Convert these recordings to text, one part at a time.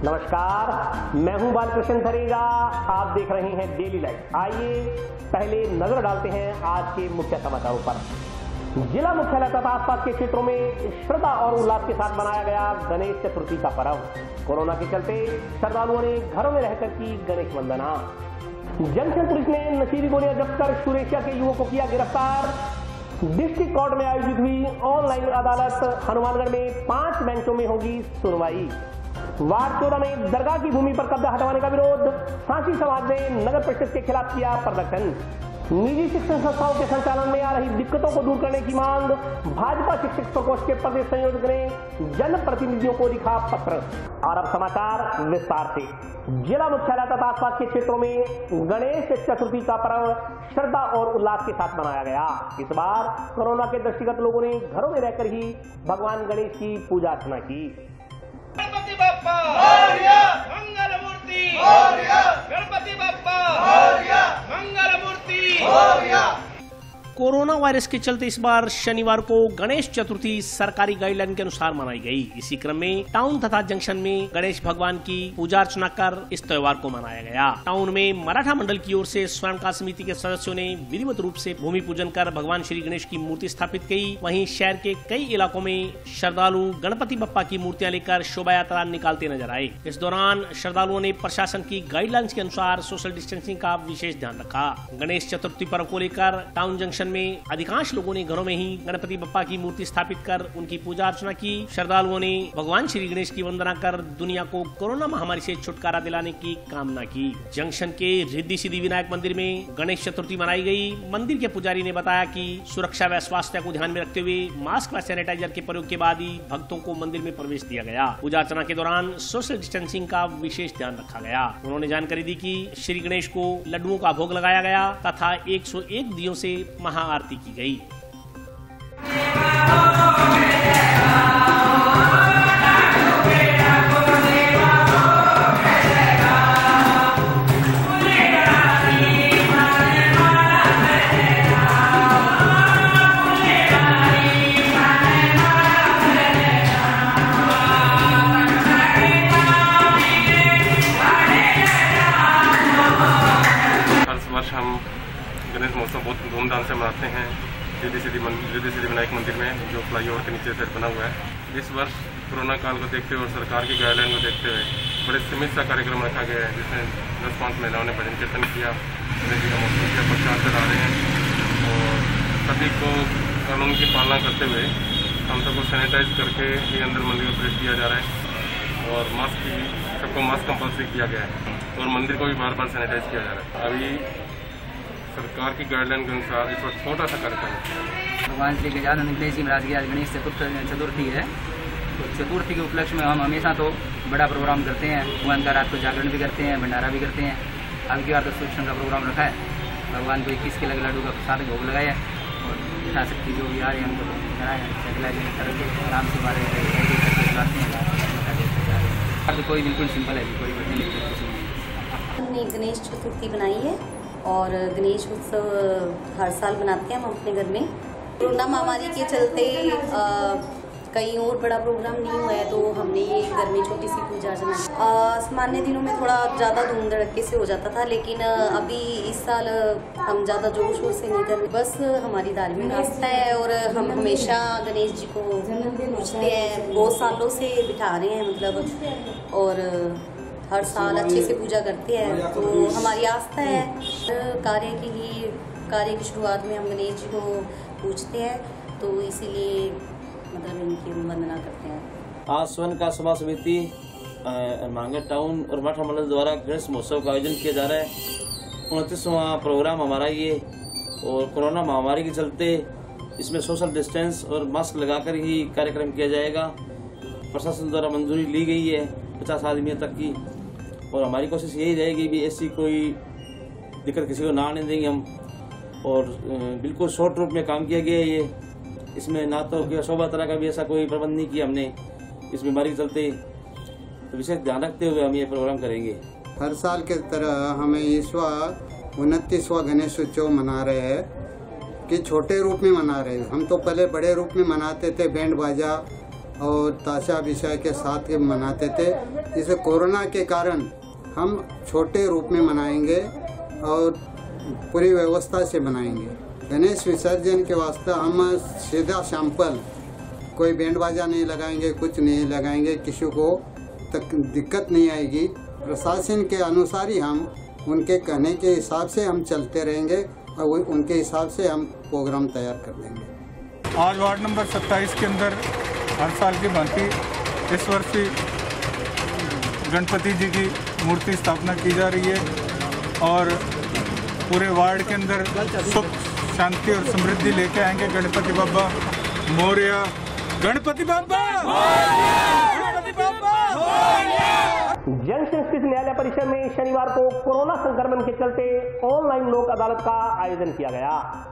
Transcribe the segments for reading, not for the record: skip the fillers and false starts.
नमस्कार, मैं हूं बालकृष्ण थरेगा। आप देख रहे हैं डेली लाइफ। आइए पहले नजर डालते हैं आज के मुख्य समाचारों पर। जिला मुख्यालय तथा आसपास के क्षेत्रों में श्रद्धा और उल्लास के साथ मनाया गया गणेश चतुर्थी का पर्व। कोरोना के चलते श्रद्धालुओं ने घरों में रहकर की गणेश वंदना। जंक्शन पुलिस ने नशीली गोलियां जब्त कर सुरेशिया के युवक को किया गिरफ्तार। डिस्ट्रिक्ट कोर्ट में आयोजित हुई ऑनलाइन अदालत। हनुमानगढ़ में 5 बेंचों में होगी सुनवाई। वार्ड 14 में दरगाह की भूमि पर कब्जा हटवाने का विरोध। सांची समाज ने नगर परिषद के खिलाफ किया प्रदर्शन। निजी शिक्षण संस्थाओं के संचालन में आ रही दिक्कतों को दूर करने की मांग। भाजपा शिक्षक प्रकोष्ठ के प्रदेश संयोजक ने जनप्रतिनिधियों को लिखा पत्र। और अब समाचार विस्तार से। जिला मुख्यालय तथा आसपास के क्षेत्रों में गणेश चतुर्थी का पर्व श्रद्धा और उल्लास के साथ मनाया गया। इस बार कोरोना के दृष्टिगत लोगों ने घरों में रहकर ही भगवान गणेश की पूजा अर्चना की। गणपति बाप्पा मोरया, मंगल मूर्ति मोरया, गणपति बाप्पा मोरया, मंगल मूर्ति मोरया। कोरोना वायरस के चलते इस बार शनिवार को गणेश चतुर्थी सरकारी गाइडलाइन के अनुसार मनाई गई। इसी क्रम में टाउन तथा जंक्शन में गणेश भगवान की पूजा अर्चना कर इस त्योहार को मनाया गया। टाउन में मराठा मंडल की ओर से स्वयंका समिति के सदस्यों ने विधिवत रूप से भूमि पूजन कर भगवान श्री गणेश की मूर्ति स्थापित की। वहीं शहर के कई इलाकों में श्रद्धालु गणपति बप्पा की मूर्तियां लेकर शोभा यात्रा निकालते नजर आए। इस दौरान श्रद्धालुओं ने प्रशासन की गाइडलाइंस के अनुसार सोशल डिस्टेंसिंग का विशेष ध्यान रखा। गणेश चतुर्थी पर्व को लेकर टाउन जंक्शन में अधिकांश लोगों ने घरों में ही गणपति बप्पा की मूर्ति स्थापित कर उनकी पूजा अर्चना की। श्रद्धालुओं ने भगवान श्री गणेश की वंदना कर दुनिया को कोरोना महामारी से छुटकारा दिलाने की कामना की। जंक्शन के रिद्धि सिद्धि विनायक मंदिर में गणेश चतुर्थी मनाई गई। मंदिर के पुजारी ने बताया कि सुरक्षा व स्वास्थ्य को ध्यान में रखते हुए मास्क व सैनिटाइजर के प्रयोग के बाद ही भक्तों को मंदिर में प्रवेश दिया गया। पूजा अर्चना के दौरान सोशल डिस्टेंसिंग का विशेष ध्यान रखा गया। उन्होंने जानकारी दी कि श्री गणेश को लड्डुओं का भोग लगाया गया तथा 101 दियों से महाआरती की गई। हम गणेश महोत्सव बहुत धूमधाम से मनाते हैं रिद्धि सिद्धि विनायक मंदिर में, जो फ्लाईओवर के नीचे से बना हुआ है। इस वर्ष कोरोना काल को देखते हुए और सरकार की गाइडलाइन को देखते हुए बड़े सीमित सा कार्यक्रम रखा गया है, जिसमें 10-5 महिलाओं ने भजन कीर्तन किया, गणेश जी का महोत्सव किया, प्रचार चला रहे हैं और सभी को कानून की पालना करते हुए हम सबको सैनिटाइज करके ही अंदर मंदिर में प्रवेश किया जा रहा है और सबको मास्क कंपल्सरी किया गया है और मंदिर को भी बार-बार सैनिटाइज किया जा रहा है। अभी सरकार की गाइडलाइन के अनुसार इस वक्त छोटा सा कार्यक्रम है। भगवान श्री गजानन गणेश जी महाराज की आज गणेश चतुर्थी है। तो चतुर्थी के उपलक्ष्य में हम हमेशा तो बड़ा प्रोग्राम करते हैं। भगवान का रात को जागरण भी करते हैं, भंडारा भी करते हैं। अब की बार तो सूचना का प्रोग्राम रखा है। भगवान को 21 के लड्डू का प्रसाद भोग लगाया और यथाशक्ति जो भी आ रहे हैं हमको कराए करके आराम से हमारे तो कोई बिल्कुल सिंपल है, कोई बड़ी नहीं। हमने गणेश चतुर्थी बनाई है और गणेश उत्सव हर साल बनाते हैं हम अपने घर में। कोरोना महामारी के चलते कहीं और बड़ा प्रोग्राम नहीं हुआ है, तो हमने ये घर में छोटी सी पूजा अर्चना। सामान्य दिनों में थोड़ा ज़्यादा धूम धड़के से हो जाता था, लेकिन अभी इस साल हम ज़्यादा जोर शोर से नहीं कर रहे। बस हमारी धार्मिक आस्था है और हम हमेशा गणेश जी को पूजते हैं, बहुत सालों से बिठा रहे हैं मतलब, और हर साल अच्छे से पूजा करते हैं। तो हमारी आस्था है। कार्य की शुरुआत में हम गणेश जी को पूजते हैं, तो इसीलिए मतलब इनकी वंदना करते हैं। आज स्वयंका समिति हनुमानगढ़ टाउन और मराठा मंडल द्वारा गणेश महोत्सव का आयोजन किया जा रहा है। 29वां प्रोग्राम हमारा ये, और कोरोना महामारी के चलते इसमें सोशल डिस्टेंस और मास्क लगाकर ही कार्यक्रम किया जाएगा। प्रशासन द्वारा मंजूरी ली गई है 50 आदमियों तक की, और हमारी कोशिश यही रहेगी भी ऐसी कोई दिक्कत किसी को ना आने देंगे हम। और बिल्कुल शॉर्ट रूट में काम किया गया है ये, इसमें ना तो शोभा तरह का भी ऐसा कोई प्रबंध नहीं किया हमने इस बीमारी के चलते। तो विशेष ध्यान रखते हुए हम ये प्रोग्राम करेंगे। हर साल के तरह हमें इस बार 29वां गणेश उत्सव मना रहे हैं कि छोटे रूप में मना रहे हैं। हम तो पहले बड़े रूप में मनाते थे, बैंड बाजा और ताशा विषय के साथ के मनाते थे। इसे कोरोना के कारण हम छोटे रूप में मनाएंगे और पूरी व्यवस्था से मनाएंगे। गणेश विसर्जन के वास्ते हम सीधा सैंपल, कोई बैंड बाजा नहीं लगाएंगे, कुछ नहीं लगाएंगे, किसी को तक दिक्कत नहीं आएगी। प्रशासन के अनुसार ही हम उनके कहने के हिसाब से हम चलते रहेंगे और उनके हिसाब से हम प्रोग्राम तैयार कर देंगे। आज वार्ड नंबर 27 के अंदर हर साल की भांति इस वर्ष भी गणपति जी की मूर्ति स्थापना की जा रही है और पूरे वार्ड के अंदर सुख शांति और समृद्धि लेके आएंगे। गणपति बाबा मोरया, गणपति बाबा गणपति बाबा। जंक्शन स्थित न्यायालय परिसर में शनिवार को कोरोना संक्रमण के चलते ऑनलाइन लोक अदालत का आयोजन किया गया।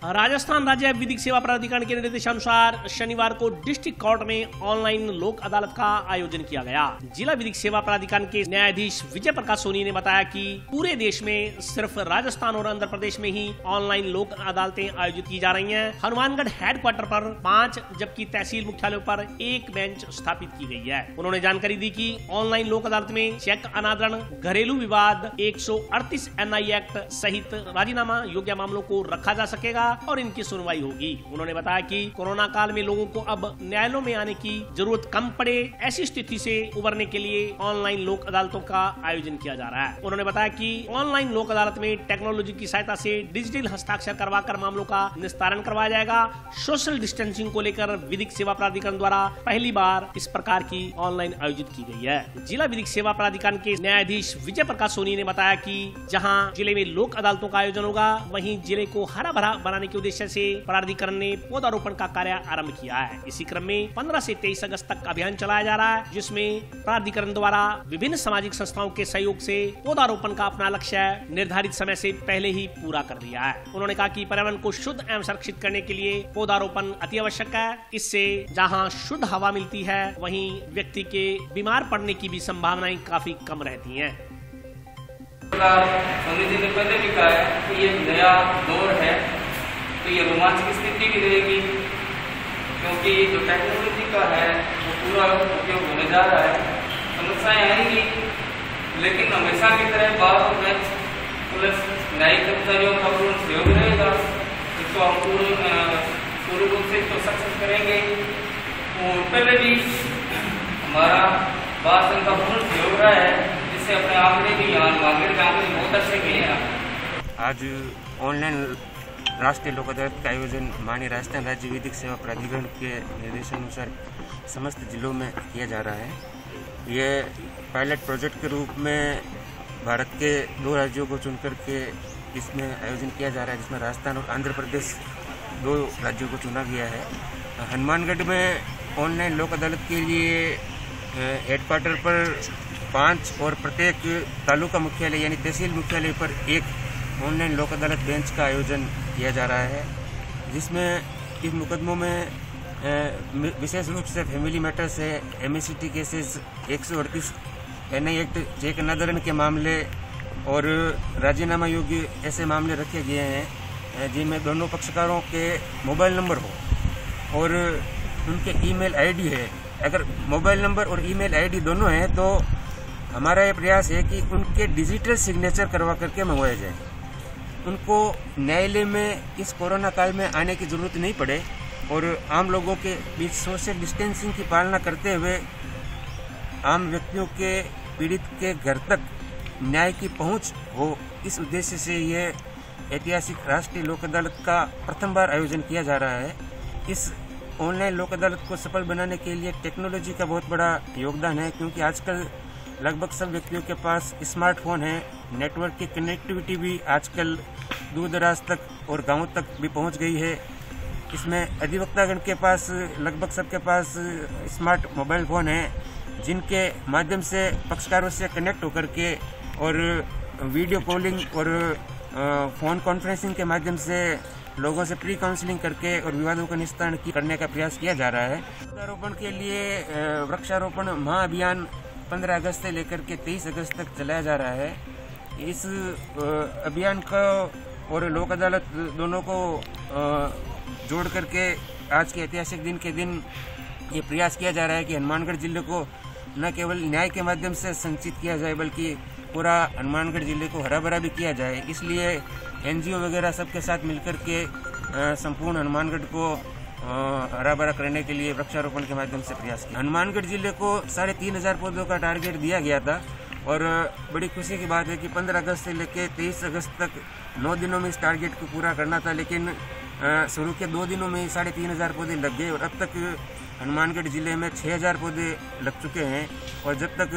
राजस्थान राज्य विधिक सेवा प्राधिकरण के निर्देशानुसार शनिवार को डिस्ट्रिक्ट कोर्ट में ऑनलाइन लोक अदालत का आयोजन किया गया। जिला विधिक सेवा प्राधिकरण के न्यायाधीश विजय प्रकाश सोनी ने बताया कि पूरे देश में सिर्फ राजस्थान और आंध्र प्रदेश में ही ऑनलाइन लोक अदालतें आयोजित की जा रही हैं। हनुमानगढ़ हेडक्वार्टर पर 5 जबकि तहसील मुख्यालयों पर 1 बेंच स्थापित की गई है। उन्होंने जानकारी दी कि ऑनलाइन लोक अदालत में चेक अनादरण, घरेलू विवाद, 138 NI एक्ट सहित राजीनामा योग्य मामलों को रखा जा सकेगा और इनकी सुनवाई होगी। उन्होंने बताया कि कोरोना काल में लोगों को अब न्यायालयों में आने की जरूरत कम पड़े, ऐसी स्थिति से उबरने के लिए ऑनलाइन लोक अदालतों का आयोजन किया जा रहा है। उन्होंने बताया कि ऑनलाइन लोक अदालत में टेक्नोलॉजी की सहायता से डिजिटल हस्ताक्षर करवाकर मामलों का निस्तारण करवाया जाएगा। सोशल डिस्टेंसिंग को लेकर विधिक सेवा प्राधिकरण द्वारा पहली बार इस प्रकार की ऑनलाइन आयोजित की गई है। जिला विधिक सेवा प्राधिकरण के न्यायाधीश विजय प्रकाश सोनी ने बताया कि जहाँ जिले में लोक अदालतों का आयोजन होगा, वहीं जिले को हरा भरा बनाने के उद्देश्य से प्राधिकरण ने पौधारोपण का कार्य आरंभ किया है। इसी क्रम में 15 से 23 अगस्त तक अभियान चलाया जा रहा है, जिसमें प्राधिकरण द्वारा विभिन्न सामाजिक संस्थाओं के सहयोग से पौधारोपण का अपना लक्ष्य निर्धारित समय से पहले ही पूरा कर लिया है। उन्होंने कहा कि पर्यावरण को शुद्ध एवं संरक्षित करने के लिए पौधारोपण अति आवश्यक है। इससे जहाँ शुद्ध हवा मिलती है, वहीं व्यक्ति के बीमार पड़ने की भी संभावनाएं काफी कम रहती हैं। सोनी जी ने पहले भी कहा है कि ये नया दौर है, तो ये रोमांचक स्थिति भी रहेगी, क्योंकि जो टेक्नोलॉजी का है वो पूरा उपयोग होने जा रहा है। समस्याएं आएंगी, लेकिन हमेशा की तरह बार और बेंच पुलिस न्यायिक कर्मचारियों का पूर्ण सहयोग रहेगा। इसको हम पूर्ण रूप से तो सक्सेस करेंगे। और पहले भी हमारा बात संघ का पूर्ण सहयोग रहा है, जिससे अपने आंकड़े भी मांगे बहुत अच्छे गए हैं। आज ऑनलाइन राष्ट्रीय लोक अदालत का आयोजन माननीय राजस्थान राज्य विधिक सेवा प्राधिकरण के निर्देशानुसार समस्त जिलों में किया जा रहा है। ये पायलट प्रोजेक्ट के रूप में भारत के 2 राज्यों को चुनकर के इसमें आयोजन किया जा रहा है, जिसमें राजस्थान और आंध्र प्रदेश 2 राज्यों को चुना गया है। हनुमानगढ़ में ऑनलाइन लोक अदालत के लिए हेडक्वार्टर पर 5 और प्रत्येक तालुका मुख्यालय यानी तहसील मुख्यालय पर 1 ऑनलाइन लोक अदालत बेंच का आयोजन किया जा रहा है, जिसमें इस मुकदमों में विशेष रूप से फैमिली मैटर्स है, MACT cases, 138 NI act cheque अनादरण के मामले और राजीनामा योग्य ऐसे मामले रखे गए हैं, जिनमें दोनों पक्षकारों के मोबाइल नंबर हो और उनके ईमेल ID है। अगर मोबाइल नंबर और ईमेल ID दोनों हैं तो हमारा ये प्रयास है कि उनके डिजिटल सिग्नेचर करवा करके मंगवाया जाए। उनको न्यायालय में इस कोरोना काल में आने की जरूरत नहीं पड़े और आम लोगों के बीच सोशल डिस्टेंसिंग की पालना करते हुए आम व्यक्तियों के पीड़ित के घर तक न्याय की पहुंच हो, इस उद्देश्य से ये ऐतिहासिक राष्ट्रीय लोक अदालत का प्रथम बार आयोजन किया जा रहा है। इस ऑनलाइन लोक अदालत को सफल बनाने के लिए टेक्नोलॉजी का बहुत बड़ा योगदान है, क्योंकि आजकल लगभग सब व्यक्तियों के पास स्मार्टफोन है। नेटवर्क की कनेक्टिविटी भी आजकल दूर दराज तक और गांवों तक भी पहुंच गई है। इसमें अधिवक्तागण के पास लगभग सबके पास स्मार्ट मोबाइल फ़ोन है, जिनके माध्यम से पक्षकारों से कनेक्ट होकर के और वीडियो कॉलिंग और फ़ोन कॉन्फ्रेंसिंग के माध्यम से लोगों से प्री काउंसलिंग करके और विवादों का निस्तारण करने का प्रयास किया जा रहा है। वृक्षारोपण के लिए वृक्षारोपण महाअभियान 15 अगस्त से लेकर के 23 अगस्त तक चलाया जा रहा है। इस अभियान को और लोक अदालत दोनों को जोड़ करके आज के ऐतिहासिक दिन के दिन ये प्रयास किया जा रहा है कि हनुमानगढ़ जिले को न केवल न्याय के माध्यम से संचित किया जाए बल्कि पूरा हनुमानगढ़ जिले को हरा भरा भी किया जाए। इसलिए NGO वगैरह सबके साथ मिलकर के संपूर्ण हनुमानगढ़ को हरा भरा करने के लिए वृक्षारोपण के माध्यम से प्रयास किया। हनुमानगढ़ जिले को 3500 पौधों का टारगेट दिया गया था और बड़ी खुशी की बात है कि 15 अगस्त से लेकर 23 अगस्त तक 9 दिनों में इस टारगेट को पूरा करना था, लेकिन शुरू के 2 दिनों में 3500 पौधे लग गए और अब तक हनुमानगढ़ जिले में 6000 पौधे लग चुके हैं और जब तक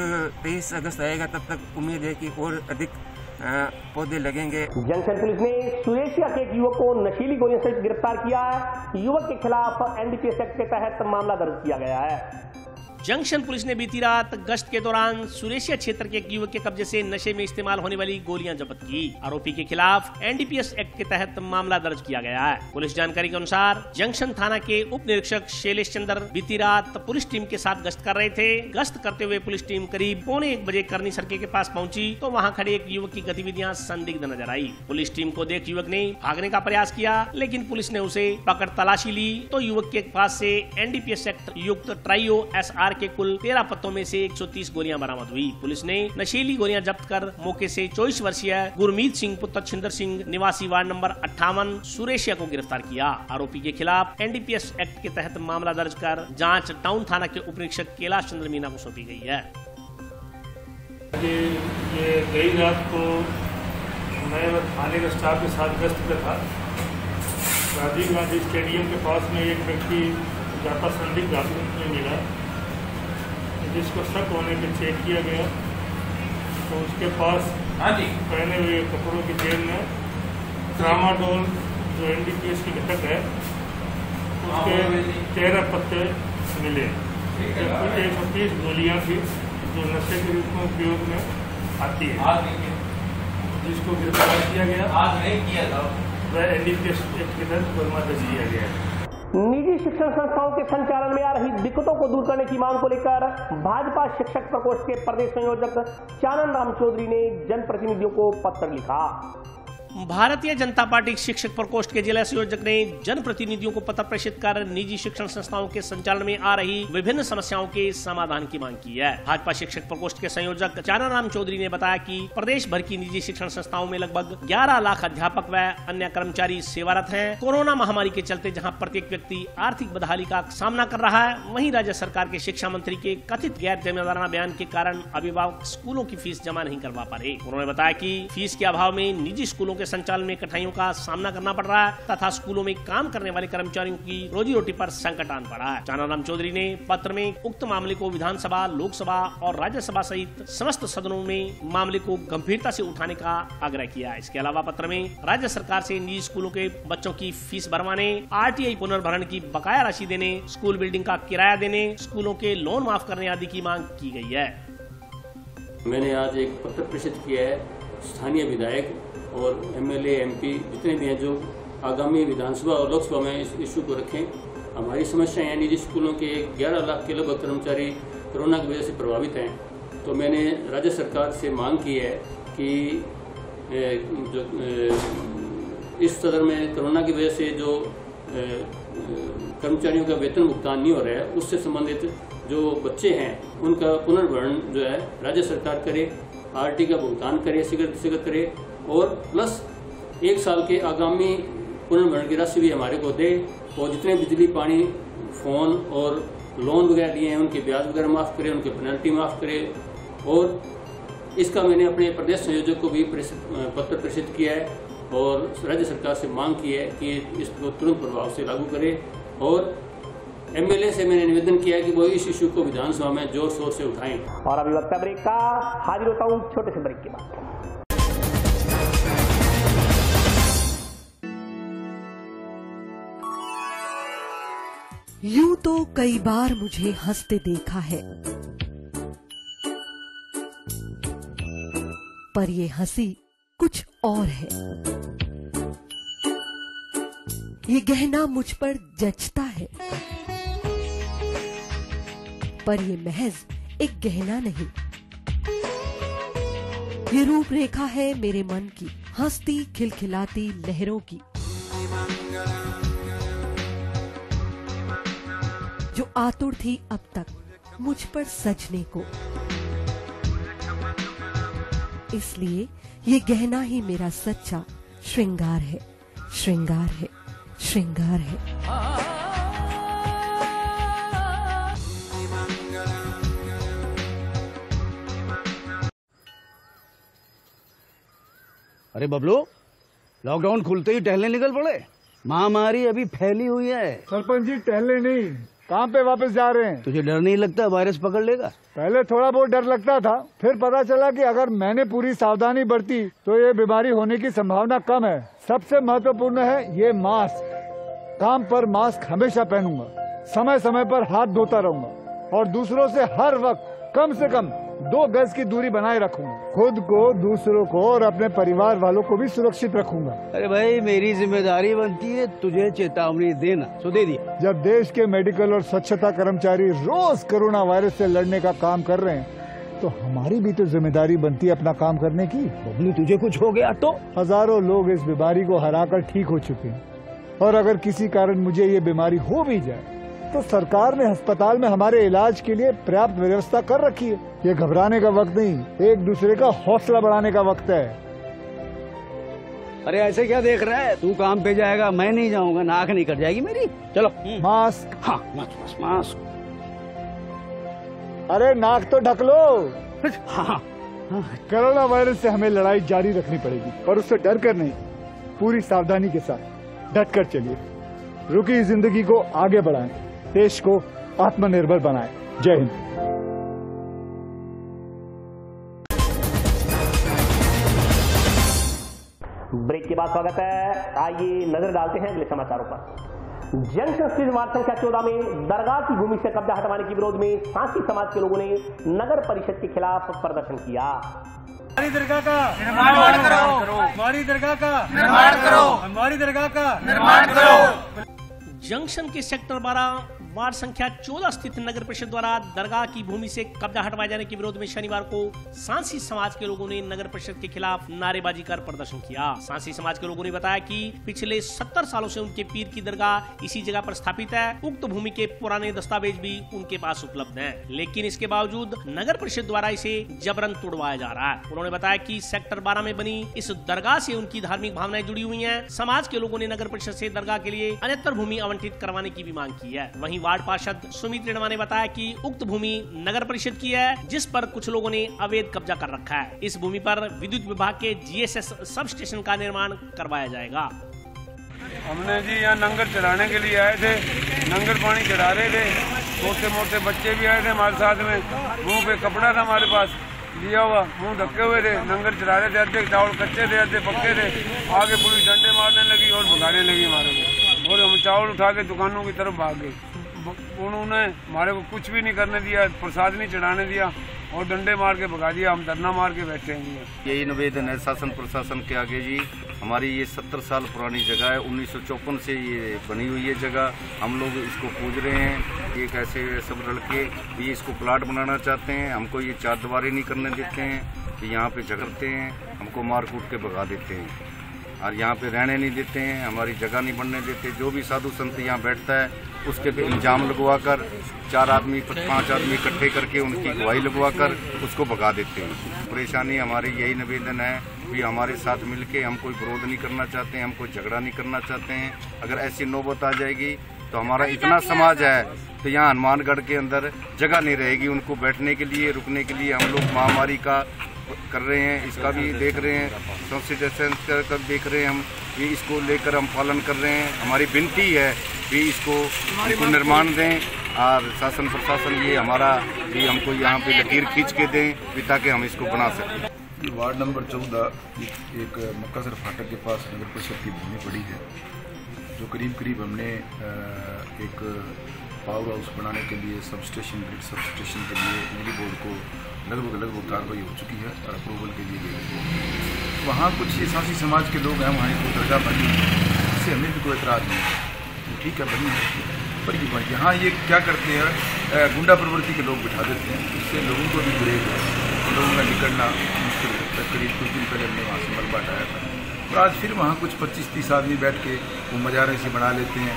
23 अगस्त आएगा तब तक उम्मीद है कि और अधिक पौधे लगेंगे। जंक्शन पुलिस ने सुरेशिया के एक युवक को नशीली गोलियों से गिरफ्तार किया है। युवक के खिलाफ NDPS एक्ट के तहत मामला दर्ज किया गया है। जंक्शन पुलिस ने बीती रात गश्त के दौरान सुरेशिया क्षेत्र के एक युवक के कब्जे से नशे में इस्तेमाल होने वाली गोलियां जब्त की। आरोपी के खिलाफ NDPS एक्ट के तहत मामला दर्ज किया गया है। पुलिस जानकारी के अनुसार जंक्शन थाना के उप निरीक्षक शैलेश चंद्र बीती रात पुलिस टीम के साथ गश्त कर रहे थे। गश्त करते हुए पुलिस टीम करीब 1:45 बजे करनी सर्किल के पास पहुंची तो वहां खड़े एक युवक की गतिविधियां संदिग्ध नजर आई। पुलिस टीम को देख युवक ने भागने का प्रयास किया, लेकिन पुलिस ने उसे पकड़ तलाशी ली तो युवक के पास से NDPS एक्ट युक्त ट्राइयो SR के कुल 13 पत्तों में से 130 गोलियां बरामद हुई। पुलिस ने नशीली गोलियां जब्त कर मौके से 24 वर्षीय गुरमीत सिंह पुत्र छिंदर सिंह निवासी वार्ड नंबर 58 सुरेशिया को गिरफ्तार किया। आरोपी के खिलाफ NDPS एक्ट के तहत मामला दर्ज कर जांच टाउन थाना के उप निरीक्षक कैलाश चंद्र मीना को सौंपी गई है। ये गई रात को मैं थाने के स्टाफ के साथ गश्त पे था। राजीव गांधी स्टेडियम के पास में एक व्यक्ति जाता संदिग्ध में मिला, जिसको शक होने पे चेक किया गया तो उसके पास पहने हुए कपड़ों की जेब में ट्रामाडोल जो NDPS की घटक है उसके 13 पत्ते मिले। 130 गोलियां थी जो नशे के रूप में उपयोग में आती है, जिसको गिरफ्तार किया गया। वह NDPS एक्ट के तहत मुकदमा दर्ज किया गया है। निजी शिक्षण संस्थाओं के संचालन में आ रही दिक्कतों को दूर करने की मांग को लेकर भाजपा शिक्षक प्रकोष्ठ के प्रदेश संयोजक चानन राम चौधरी ने जनप्रतिनिधियों को पत्र लिखा। भारतीय जनता पार्टी शिक्षक प्रकोष्ठ के जिला संयोजक ने जनप्रतिनिधियों को पत्र प्रेषित कर निजी शिक्षण संस्थाओं के संचालन में आ रही विभिन्न समस्याओं के समाधान की मांग की है। भाजपा शिक्षक प्रकोष्ठ के संयोजक चानन चौधरी ने बताया कि प्रदेश भर की निजी शिक्षण संस्थाओं में लगभग 11 लाख अध्यापक व अन्य कर्मचारी सेवारत हैं। कोरोना महामारी के चलते जहां प्रत्येक व्यक्ति आर्थिक बदहाली का सामना कर रहा है, वहीं राज्य सरकार के शिक्षा मंत्री के कथित गैर जिम्मेदाराना बयान के कारण अभिभावक स्कूलों की फीस जमा नहीं करवा पा रहे। उन्होंने बताया कि फीस के अभाव में निजी स्कूलों के संचालन में कठिनाइयों का सामना करना पड़ रहा है तथा स्कूलों में काम करने वाले कर्मचारियों की रोजी रोटी पर संकट आन पड़ा है। चानन चौधरी ने पत्र में उक्त मामले को विधानसभा, लोकसभा और राज्यसभा सहित समस्त सदनों में मामले को गंभीरता से उठाने का आग्रह किया। इसके अलावा पत्र में राज्य सरकार से निजी स्कूलों के बच्चों की फीस भरवाने, RTI पुनर्भरण की बकाया राशि देने, स्कूल बिल्डिंग का किराया देने, स्कूलों के लोन माफ करने आदि की मांग की गई है। मैंने आज एक पत्र प्रेषित किया है स्थानीय विधायक और MLA MP जितने भी हैं जो आगामी विधानसभा और लोकसभा में इस इशू को रखें। हमारी समस्या है निजी स्कूलों के 11 लाख के लगभग कर्मचारी कोरोना की वजह से प्रभावित हैं। तो मैंने राज्य सरकार से मांग की है कि जो इस सदर में कोरोना की वजह से जो कर्मचारियों का वेतन भुगतान नहीं हो रहा है, उससे संबंधित जो बच्चे हैं उनका पुनर्भरण जो है राज्य सरकार करे, RT का भुगतान करे, शीघ्र करे और प्लस 1 साल के आगामी पुनर्भरण की राशि भी हमारे को दे और जितने बिजली, पानी, फोन और लोन वगैरह लिए हैं उनके ब्याज वगैरह माफ़ करे, उनके पेनल्टी माफ़ करे। और इसका मैंने अपने प्रदेश संयोजक को भी पत्र प्रेषित किया है और राज्य सरकार से मांग की है कि इसको तुरंत प्रभाव से लागू करे। और MLA से मैंने निवेदन किया है कि वो इस इशू को विधानसभा में जोर शोर से उठाएं। और अभी वक्त ब्रेक का, हाजिर होता हूँ छोटे से ब्रेक के बाद। यूं तो कई बार मुझे हंसते देखा है, पर ये हंसी कुछ और है। ये गहना मुझ पर जचता है, पर ये महज एक गहना नहीं, ये रूपरेखा है मेरे मन की, हंसती खिलखिलाती लहरों की, जो आतुर थी अब तक मुझ पर सजने को। इसलिए ये गहना ही मेरा सच्चा श्रृंगार है, श्रृंगार है, श्रृंगार है। अरे बबलू, लॉकडाउन खुलते ही टहलने निकल पड़े। महामारी अभी फैली हुई है। सरपंच जी टहलने नहीं, काम पे वापस जा रहे हैं। तुझे डर नहीं लगता वायरस पकड़ लेगा? पहले थोड़ा बहुत डर लगता था, फिर पता चला कि अगर मैंने पूरी सावधानी बरती तो ये बीमारी होने की संभावना कम है। सबसे महत्वपूर्ण है ये मास्क। काम पर मास्क हमेशा पहनूंगा, समय समय पर हाथ धोता रहूंगा और दूसरों से हर वक्त कम से कम 2 गज की दूरी बनाए रखूंगा। खुद को, दूसरों को और अपने परिवार वालों को भी सुरक्षित रखूंगा। अरे भाई, मेरी जिम्मेदारी बनती है तुझे चेतावनी देना, तो दे दिया। जब देश के मेडिकल और स्वच्छता कर्मचारी रोज कोरोना वायरस से लड़ने का काम कर रहे हैं तो हमारी भी तो जिम्मेदारी बनती है अपना काम करने की। बबलू, तुझे कुछ हो गया तो? हजारों लोग इस बीमारी को हराकर ठीक हो चुके हैं और अगर किसी कारण मुझे ये बीमारी हो भी जाए तो सरकार ने अस्पताल में हमारे इलाज के लिए पर्याप्त व्यवस्था कर रखी है। ये घबराने का वक्त नहीं, एक दूसरे का हौसला बढ़ाने का वक्त है। अरे ऐसे क्या देख रहा है? तू काम पे जाएगा, मैं नहीं जाऊंगा, नाक नहीं कट जाएगी मेरी। चलो मास्क। हाँ, मास्क। अरे नाक तो ढक लो। हाँ। कोरोना वायरस से हमें लड़ाई जारी रखनी पड़ेगी, पर उससे डर कर नहीं, पूरी सावधानी के साथ डट कर चलिए। रुकी जिंदगी को आगे बढ़ाएं, देश को आत्मनिर्भर बनाएं। जय हिंद। ब्रेक के बाद स्वागत है। आइए नजर डालते हैं अगले समाचारों पर। जंक्शन स्ट्रीट वार्ड संख्या 14 में दरगाह की भूमि से कब्जा हटवाने के विरोध में सांसी समाज के लोगों ने नगर परिषद के खिलाफ प्रदर्शन किया। हमारी दरगाह का निर्माण करो, हमारी दरगाह का निर्माण करो, हमारी दरगाह का निर्माण करो। जंक्शन के सेक्टर 12 वार्ड संख्या 14 स्थित नगर परिषद द्वारा दरगाह की भूमि से कब्जा हटवाए जाने के विरोध में शनिवार को सांसी समाज के लोगों ने नगर परिषद के खिलाफ नारेबाजी कर प्रदर्शन किया। सांसी समाज के लोगों ने बताया कि पिछले 70 सालों से उनके पीर की दरगाह इसी जगह पर स्थापित है। उक्त भूमि के पुराने दस्तावेज भी उनके पास उपलब्ध हैं, लेकिन इसके बावजूद नगर परिषद द्वारा इसे जबरन तोड़वाया जा रहा है। उन्होंने बताया कि सेक्टर 12 में बनी इस दरगाह से उनकी धार्मिक भावनाएं जुड़ी हुई हैं। समाज के लोगों ने नगर परिषद से दरगाह के लिए अन्यत्र भूमि आवंटित करवाने की भी मांग की है। वहीं वार्ड पार्षद सुमित रेणवा ने बताया कि उक्त भूमि नगर परिषद की है, जिस पर कुछ लोगों ने अवैध कब्जा कर रखा है। इस भूमि पर विद्युत विभाग के GSS सब स्टेशन का निर्माण करवाया जाएगा। हमने जी यहाँ लंगर चढ़ाने के लिए आए थे, लंगर पानी चढ़ा रहे थे, मोटे मोटे बच्चे भी आए थे हमारे साथ में, मुंह पे कपड़ा था हमारे पास लिया हुआ, मुंह ढके हुए थे, लंगर चढ़ा रहे थे। अद्धे चावल कच्चे थे, अद्धे पक्के थे। आगे पुलिस डंडे मारने लगी और भगाने लगी हमारे को, और हम चावल उठा के दुकानों की तरफ भाग गए। उन्होंने हमारे को कुछ भी नहीं करने दिया, प्रसाद नहीं चढ़ाने दिया और डंडे मार के भगा दिया। हम धरना मार के बैठे हैं। यही निवेदन है शासन प्रशासन के आगे जी। हमारी ये 70 साल पुरानी जगह है, 1954 से ये बनी हुई है जगह। हम लोग इसको पूज रहे हैं। ये कैसे सब लड़के ये इसको प्लाट बनाना चाहते हैं, हमको ये 4 दीवारी नहीं करने देते हैं, कि यहाँ पे झगड़ते हैं, हमको मार कूट के भगा देते हैं और यहाँ पे रहने नहीं देते हैं, हमारी जगह नहीं बनने देते। जो भी साधु संत यहाँ बैठता है उसके पे इल्जाम लगवाकर 4 आदमी 5 आदमी इकट्ठे करके उनकी गवाही लगवाकर उसको भगा देते हैं। परेशानी हमारी यही निवेदन है कि हमारे साथ मिलके हम कोई विरोध नहीं करना चाहते हैं, हम कोई झगड़ा नहीं करना चाहते हैं। अगर ऐसी नौबत आ जाएगी तो हमारा इतना समाज है तो यहाँ हनुमानगढ़ के अंदर जगह नहीं रहेगी उनको बैठने के लिए, रुकने के लिए। हम लोग महामारी का कर रहे हैं, इसका भी देख रहे हैं, सोशल का देख रहे हैं हम, ये इसको लेकर हम पालन कर रहे हैं। हमारी विनती है कि इसको निर्माण दें और शासन प्रशासन ये हमारा भी हमको यहाँ पे लकीर खींच के दें ताकि हम इसको बना सकें। वार्ड नंबर 14 एक मक्कासर फाटक के पास नगर परिषद की भूमि पड़ी है, जो करीब हमने एक पावर हाउस बनाने के लिए sub station grid sub station के लिए बिजली बोर्ड को लगभग कार्रवाई हो चुकी है और अप्रूवल के लिए गई। वहाँ कुछ सांसी समाज के लोग हैं, वहाँ को दरगाह बनी है, इससे हमें भी कोई एतराज़ नहीं है, ठीक है बनी है। पर यहाँ ये क्या करते हैं, गुंडा प्रवृत्ति के लोग बिठा देते हैं, इससे लोगों को भी ब्रेक है, लोगों का निकलना मुश्किल है। करीब कुछ दिन पहले हमने वहाँ से मलबा हटाया था और आज फिर वहाँ कुछ 25-30 आदमी बैठ के वो मजारे से बना लेते हैं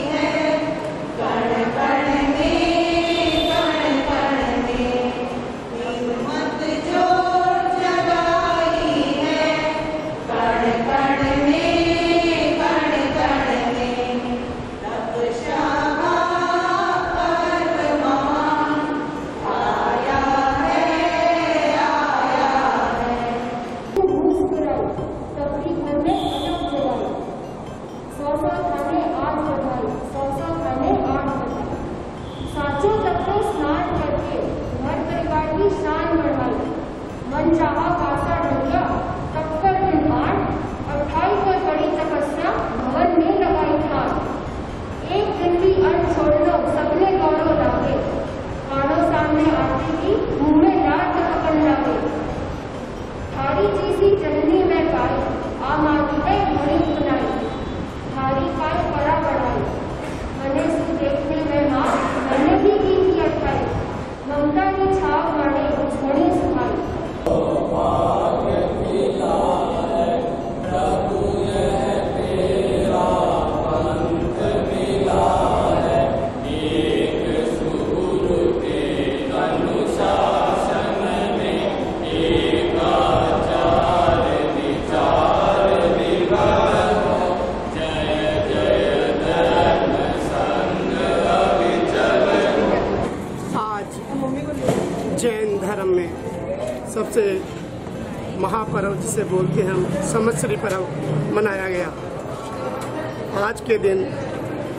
जैन धर्म में सबसे महापर्व जिसे बोलते हैं हम संवत्सरी पर्व मनाया गया। आज के दिन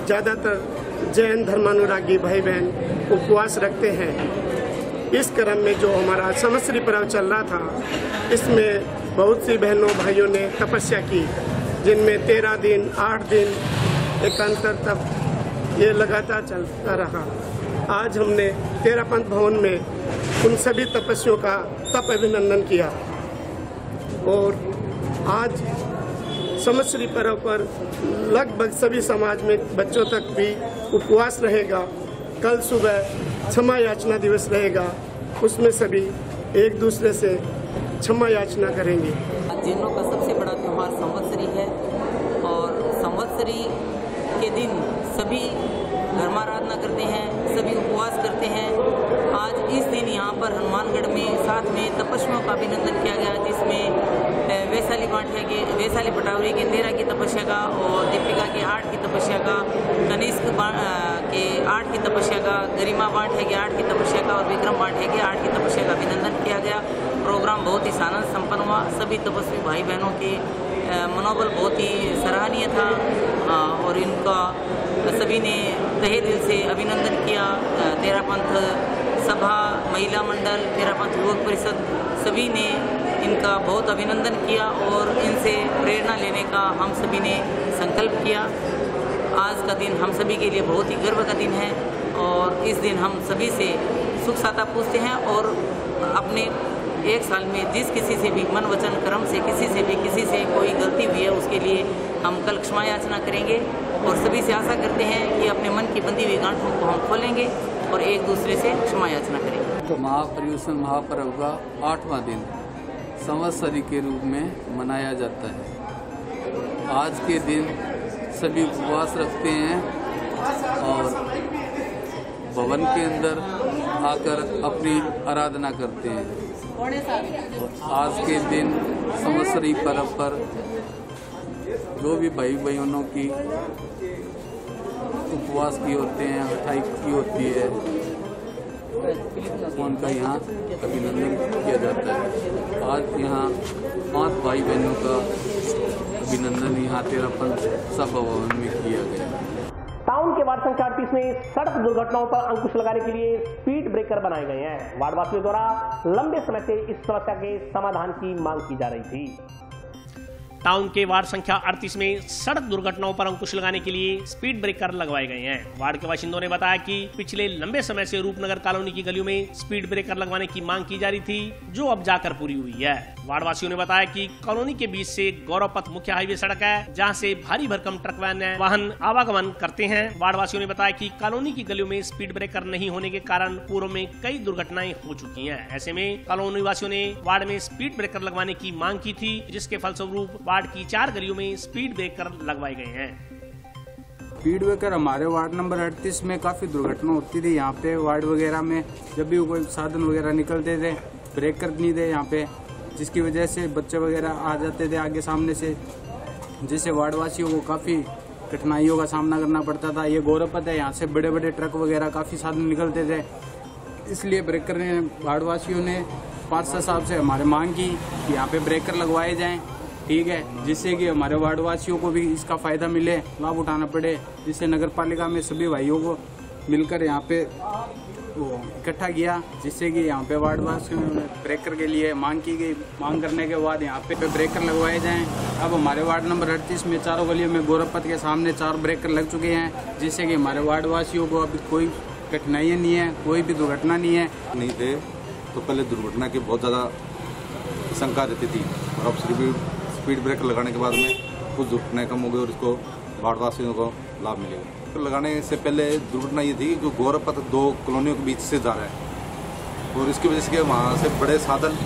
ज़्यादातर जैन धर्मानुरागी भाई बहन उपवास रखते हैं। इस क्रम में जो हमारा संवत्सरी पर्व चल रहा था, इसमें बहुत सी बहनों भाइयों ने तपस्या की, जिनमें 13 दिन 8 दिन एकांतर तप ये लगातार चलता रहा। आज हमने 13 पंथ भवन में उन सभी तपस्वियों का तप अभिनंदन किया और आज संवत्सरी पर्व पर लगभग सभी समाज में बच्चों तक भी उपवास रहेगा। कल सुबह क्षमा याचना दिवस रहेगा, उसमें सभी एक दूसरे से क्षमा याचना करेंगे। जैनों का सबसे बड़ा त्यौहार संवत्सरी है और संवत्सरी के दिन सभी धर्माराधना करते हैं, सभी उपवास करते हैं। आज इस दिन यहाँ पर हनुमानगढ़ में साथ में तपस्वियों का अभिनंदन किया गया, जिसमें वैशाली पटावरी के 13 की तपस्या का और दीपिका के 8 की तपस्या का, कनिष्क के 8 की तपस्या का, गरिमा बांटे के 8 की तपस्या का और विक्रम बांटे के 8 की तपस्या का अभिनंदन किया गया। प्रोग्राम बहुत ही सानंद संपन्न हुआ। सभी तपस्वी भाई बहनों के मनोबल बहुत ही सराहनीय था और इनका सभी ने तहे दिल से अभिनंदन किया। 13 पंथ सभा, महिला मंडल, 13 पंथ युवक परिषद सभी ने इनका बहुत अभिनंदन किया और इनसे प्रेरणा लेने का हम सभी ने संकल्प किया। आज का दिन हम सभी के लिए बहुत ही गर्व का दिन है और इस दिन हम सभी से सुख साता पूछते हैं और अपने एक साल में जिस किसी से भी मन वचन कर्म से किसी से कोई गलती हुई है उसके लिए हम कल क्षमा याचना करेंगे और सभी से आशा करते हैं कि अपने मन की बंधी हुई गांठों को हम खोलेंगे और एक दूसरे से क्षमा याचना करेंगे। तो महापर्युषण महापर्व का 8वां दिन संवत्सरी के रूप में मनाया जाता है। आज के दिन सभी उपवास रखते हैं और भवन के अंदर आकर अपनी आराधना करते हैं। आज के दिन संवत्सरी पर्व पर जो भी भाई बहनों की उपवास की होते हैं, मिठाई की होती है, उनका यहाँ अभिनंदन किया जाता है। आज यहाँ 5 भाई बहनों का अभिनंदन यहाँ 13 पंथ सभा भवन में किया गया। टाउन के वार्ड संख्या 38 में सड़क दुर्घटनाओं पर अंकुश लगाने के लिए स्पीड ब्रेकर बनाए गए हैं। वार्डवासियों द्वारा लंबे समय से इस समस्या के समाधान की मांग की जा रही थी। टाउन के वार्ड संख्या 38 में सड़क दुर्घटनाओं पर अंकुश लगाने के लिए स्पीड ब्रेकर लगवाए गए हैं। वार्ड के बाशिंदों ने बताया कि पिछले लंबे समय से रूपनगर कॉलोनी की गलियों में स्पीड ब्रेकर लगवाने की मांग की जा रही थी, जो अब जाकर पूरी हुई है। वार्ड वासियों ने बताया कि कॉलोनी के बीच से गौरव पथ मुख्य हाईवे सड़क है, जहां से भारी भरकम ट्रक वाहन आवागमन करते हैं। वार्ड वासियों ने बताया कि कॉलोनी की गलियों में स्पीड ब्रेकर नहीं होने के कारण पूर्व में कई दुर्घटनाएं हो चुकी हैं। ऐसे में कॉलोनी वासियों ने वार्ड में स्पीड ब्रेकर लगवाने की मांग की थी, जिसके फलस्वरूप वार्ड की 4 गलियों में स्पीड ब्रेकर लगवाए गए हैं। स्पीड ब्रेकर हमारे वार्ड नंबर 38 में काफी दुर्घटना होती थी। यहाँ पे वार्ड वगैरह में जब भी कोई साधन वगैरह निकलते थे, ब्रेकर नहीं थे यहाँ पे, जिसकी वजह से बच्चे वगैरह आ जाते थे आगे सामने से, जिससे वार्डवासियों को काफ़ी कठिनाइयों का सामना करना पड़ता था। ये गौरवपथ है, यहाँ से बड़े बड़े ट्रक वगैरह काफ़ी साधन निकलते थे, इसलिए ब्रेकर ने वार्डवासियों ने पार्षद साहब से हमारे मांग की कि यहाँ पे ब्रेकर लगवाए जाएं, ठीक है, जिससे कि हमारे वार्डवासियों को भी इसका फ़ायदा मिले, लाभ उठाना पड़े, जिससे नगर पालिका में सभी भाइयों को मिलकर यहाँ पे इकट्ठा किया, जिससे कि यहाँ पे वार्डवासियों ने ब्रेकर के लिए मांग की गई। मांग करने के बाद यहाँ पे ब्रेकर लगवाए जाएं। अब हमारे वार्ड नंबर 38 में चारों गलियों में गौरवपथ के सामने 4 ब्रेकर लग चुके हैं, जिससे कि हमारे वार्डवासियों को अभी कोई कठिनाइयाँ नहीं है, कोई भी दुर्घटना नहीं है। नहीं थे तो पहले दुर्घटना की बहुत ज़्यादा शंका रहती थी, और अब स्पीड ब्रेकर लगाने के बाद में कुछ दुर्घटनाएँ कम हो गई और इसको वार्डवासियों को लाभ मिलेगा। लगाने से पहले दुर्घटना ये थी कि गौरवपथ 2 कॉलोनियों के बीच से जा रहा है और इसकी वजह से वहाँ से बड़े साधन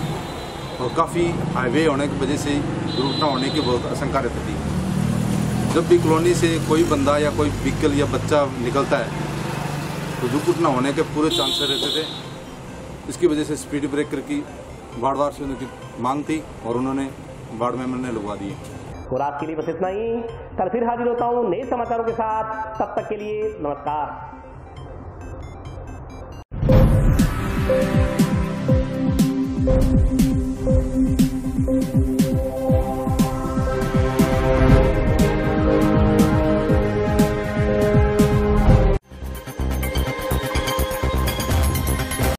और काफ़ी हाईवे होने की वजह से दुर्घटना होने की बहुत आशंका रहती थी। जब भी कॉलोनी से कोई बंदा या कोई व्हीकल या बच्चा निकलता है तो दुर्घटना होने के पूरे चांसेस रहते थे। इसकी वजह से स्पीड ब्रेकर की वार्डवासियों की मांग थी और उन्होंने वार्ड मेंबर ने लगवा दी। और आज के लिए बस इतना ही। कल फिर हाजिर होता हूँ नए समाचारों के साथ, तब तक के लिए नमस्कार।